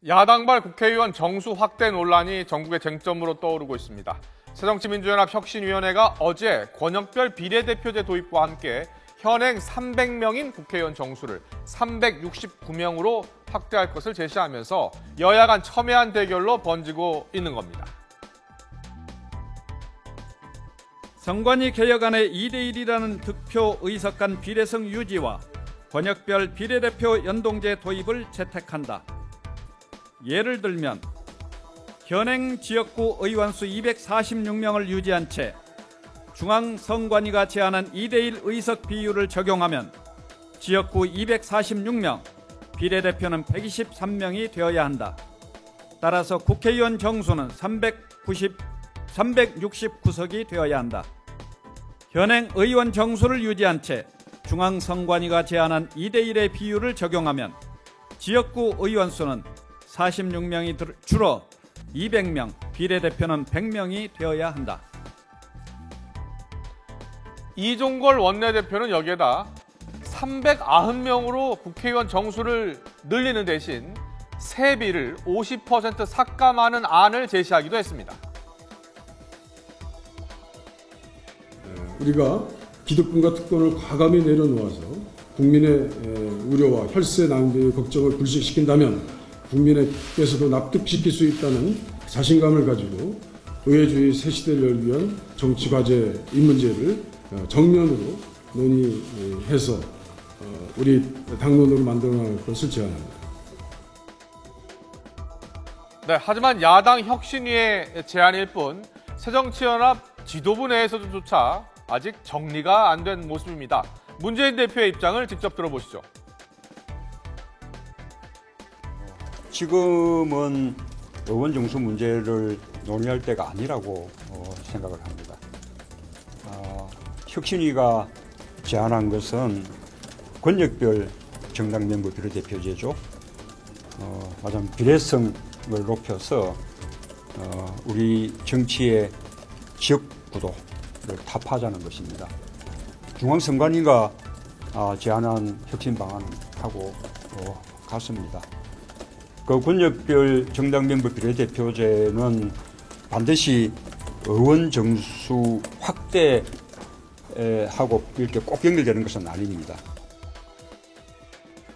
야당발 국회의원 정수 확대 논란이 전국의 쟁점으로 떠오르고 있습니다. 새정치민주연합 혁신위원회가 어제 권역별 비례대표제 도입과 함께 현행 300명인 국회의원 정수를 369명으로 확대할 것을 제시하면서 여야 간 첨예한 대결로 번지고 있는 겁니다. 선관위 개혁안의 2대1이라는 득표 의석 간 비례성 유지와 권역별 비례대표 연동제 도입을 채택한다. 예를 들면 현행 지역구 의원수 246명을 유지한 채 중앙선관위가 제안한 2대1 의석 비율을 적용하면 지역구 246명, 비례대표는 123명이 되어야 한다. 따라서 국회의원 정수는 369석이 되어야 한다. 현행 의원 정수를 유지한 채 중앙선관위가 제안한 2대1의 비율을 적용하면 지역구 의원 수는 46명이 줄어 200명, 비례대표는 100명이 되어야 한다. 이종걸 원내대표는 여기에다 390명으로 국회의원 정수를 늘리는 대신 세비를 50% 삭감하는 안을 제시하기도 했습니다. 우리가 기득권과 특권을 과감히 내려놓아서 국민의 우려와 혈세 낭비의 걱정을 불식시킨다면 국민에게서도 납득시킬 수 있다는 자신감을 가지고 의회주의 새 시대를 위한 정치과제 이 문제를 정면으로 논의해서 우리 당론으로 만들어 나갈 것을 제안합니다. 네, 하지만 야당 혁신위의 제안일 뿐 새정치연합 지도부 내에서조차 아직 정리가 안 된 모습입니다. 문재인 대표의 입장을 직접 들어보시죠. 지금은 의원 정수 문제를 논의할 때가 아니라고 생각을 합니다. 혁신위가 제안한 것은 권역별 정당 멤버 비례대표제죠. 말하자면 비례성을 높여서 우리 정치의 지역구도를 타파하자는 것입니다. 중앙선관위가 제안한 혁신 방안하고 같습니다. 그 권역별 정당 멤버 비례대표제는 반드시 의원 정수 확대하고 이렇게 꼭 연결되는 것은 아닙니다.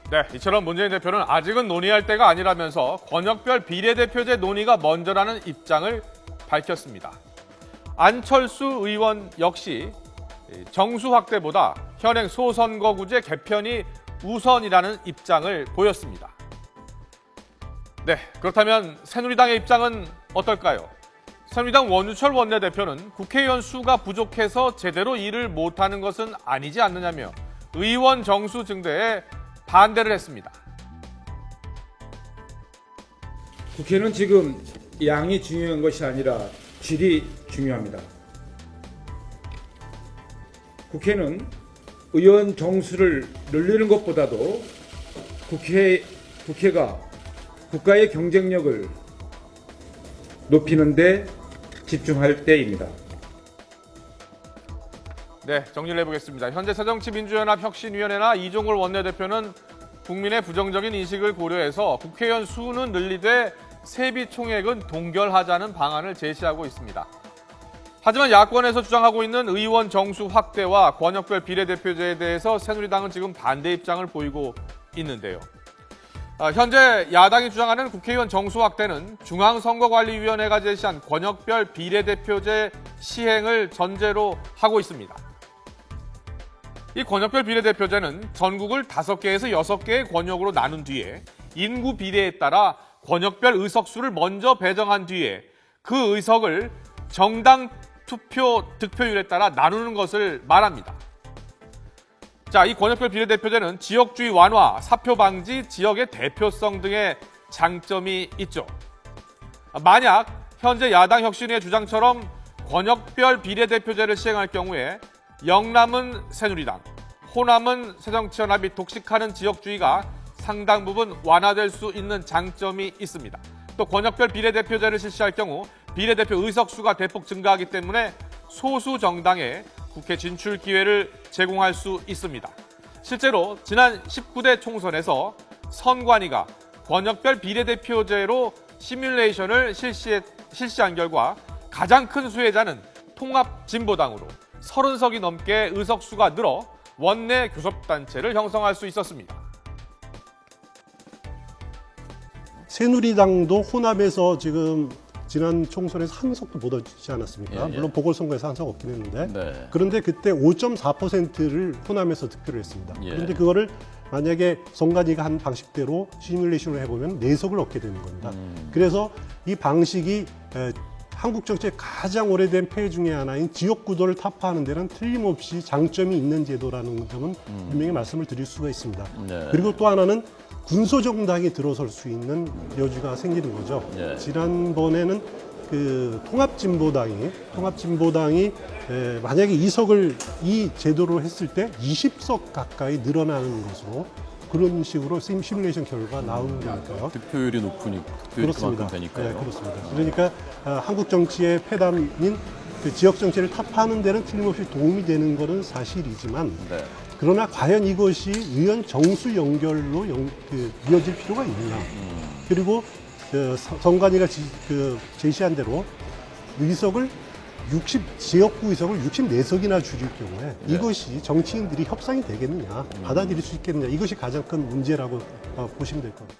네, 이처럼 문재인 대표는 아직은 논의할 때가 아니라면서 권역별 비례대표제 논의가 먼저라는 입장을 밝혔습니다. 안철수 의원 역시 정수 확대보다 현행 소선거구제 개편이 우선이라는 입장을 보였습니다. 네, 그렇다면 새누리당의 입장은 어떨까요? 새누리당 원유철 원내대표는 국회의원 수가 부족해서 제대로 일을 못하는 것은 아니지 않느냐며 의원 정수 증대에 반대를 했습니다. 국회는 지금 양이 중요한 것이 아니라 질이 중요합니다. 국회는 의원 정수를 늘리는 것보다도 국회가 국가의 경쟁력을 높이는 데 집중할 때입니다. 네, 정리를 해보겠습니다. 현재 새정치민주연합 혁신위원회나 이종걸 원내대표는 국민의 부정적인 인식을 고려해서 국회의원 수는 늘리되 세비 총액은 동결하자는 방안을 제시하고 있습니다. 하지만 야권에서 주장하고 있는 의원 정수 확대와 권역별 비례대표제에 대해서 새누리당은 지금 반대 입장을 보이고 있는데요. 현재 야당이 주장하는 국회의원 정수 확대는 중앙선거관리위원회가 제시한 권역별 비례대표제 시행을 전제로 하고 있습니다. 이 권역별 비례대표제는 전국을 5개에서 6개의 권역으로 나눈 뒤에 인구 비례에 따라 권역별 의석수를 먼저 배정한 뒤에 그 의석을 정당 투표 득표율에 따라 나누는 것을 말합니다. 자, 이 권역별 비례대표제는 지역주의 완화, 사표 방지, 지역의 대표성 등의 장점이 있죠. 만약 현재 야당 혁신위의 주장처럼 권역별 비례대표제를 시행할 경우에 영남은 새누리당, 호남은 새정치연합이 독식하는 지역주의가 상당 부분 완화될 수 있는 장점이 있습니다. 또 권역별 비례대표제를 실시할 경우 비례대표 의석수가 대폭 증가하기 때문에 소수 정당에 국회 진출 기회를 제공할 수 있습니다. 실제로 지난 19대 총선에서 선관위가 권역별 비례대표제로 시뮬레이션을 실시한 결과 가장 큰 수혜자는 통합진보당으로 30석이 넘게 의석수가 늘어 원내 교섭단체를 형성할 수 있었습니다. 새누리당도 호남에서 지금 지난 총선에서 한 석도 못 얻지 않았습니까? 예, 예. 물론 보궐선거에서 한 석 얻긴 했는데 네. 그런데 그때 5.4%를 호남에서 득표를 했습니다. 예. 그런데 그거를 만약에 송관이가 한 방식대로 시뮬레이션을 해보면 4석을 얻게 되는 겁니다. 그래서 이 방식이 한국 정치의 가장 오래된 폐해 중에 하나인 지역구도를 타파하는 데는 틀림없이 장점이 있는 제도라는 점은 분명히 말씀을 드릴 수가 있습니다. 네. 그리고 또 하나는 군소정당이 들어설 수 있는 여지가 생기는 거죠. 네. 지난번에는 그 통합진보당이 만약에 이 제도로 했을 때 20석 가까이 늘어나는 것으로 그런 식으로 시뮬레이션 결과가 나오는 거니까요. 득표율이 높으니까 득표율이 그만큼 되니까요. 네, 그렇습니다. 그러니까 한국 정치의 폐단인 그 지역 정치를 타파하는 데는 틀림없이 도움이 되는 것은 사실이지만 네. 그러나 과연 이것이 의원 정수 연결로 이어질 필요가 있느냐. 그리고 선관위가 제시한 대로 지역구 의석을 64석이나 줄일 경우에 네. 이것이 정치인들이 협상이 되겠느냐, 받아들일 수 있겠느냐, 이것이 가장 큰 문제라고 보시면 될 겁니다.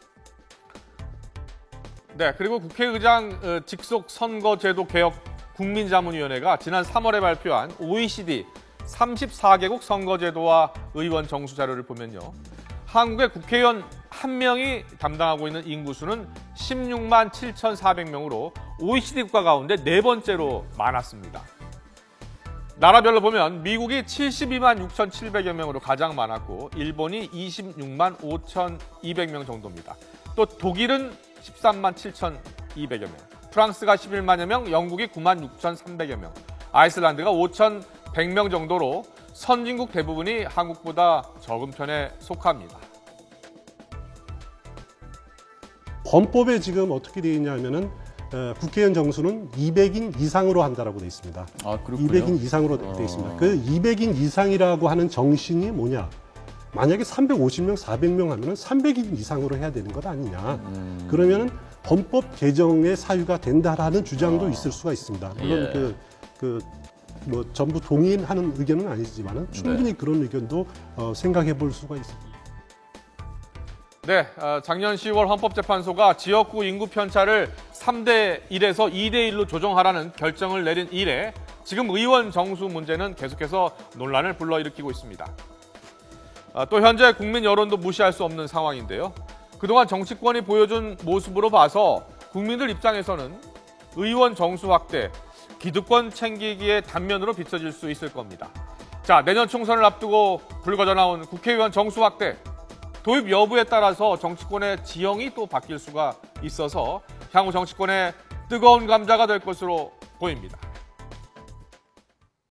네, 그리고 국회의장 직속 선거제도 개혁 국민자문위원회가 지난 3월에 발표한 OECD 34개국 선거제도와 의원 정수 자료를 보면요. 한국의 국회의원 1명이 담당하고 있는 인구수는 16만 7,400명으로 OECD 국가 가운데 4번째로 많았습니다. 나라별로 보면 미국이 72만 6,700여 명으로 가장 많았고 일본이 26만 5,200명 정도입니다. 또 독일은 13만 7,200여 명, 프랑스가 11만여 명, 영국이 9만 6,300여 명, 아이슬란드가 5,100명 정도로 선진국 대부분이 한국보다 적은 편에 속합니다. 헌법에 지금 어떻게 되어 있냐면은 국회의원 정수는 200인 이상으로 한다라고 되어 있습니다. 아, 그렇군요. 200인 이상으로 되어 있습니다. 그 200인 이상이라고 하는 정신이 뭐냐? 만약에 350명, 400명 하면은 300인 이상으로 해야 되는 것 아니냐? 그러면은 헌법 개정의 사유가 된다라는 주장도 있을 수가 있습니다. 물론 예. 뭐 전부 동의하는 의견은 아니지만은 충분히 그런 의견도 생각해 볼 수가 있습니다. 네, 작년 10월 헌법재판소가 지역구 인구 편차를 3대 1에서 2대 1로 조정하라는 결정을 내린 이래 지금 의원 정수 문제는 계속해서 논란을 불러일으키고 있습니다. 또 현재 국민 여론도 무시할 수 없는 상황인데요. 그동안 정치권이 보여준 모습으로 봐서 국민들 입장에서는 의원 정수 확대, 기득권 챙기기의 단면으로 비춰질 수 있을 겁니다. 자, 내년 총선을 앞두고 불거져 나온 국회의원 정수 확대, 도입 여부에 따라서 정치권의 지형이 또 바뀔 수가 있어서 향후 정치권의 뜨거운 감자가 될 것으로 보입니다.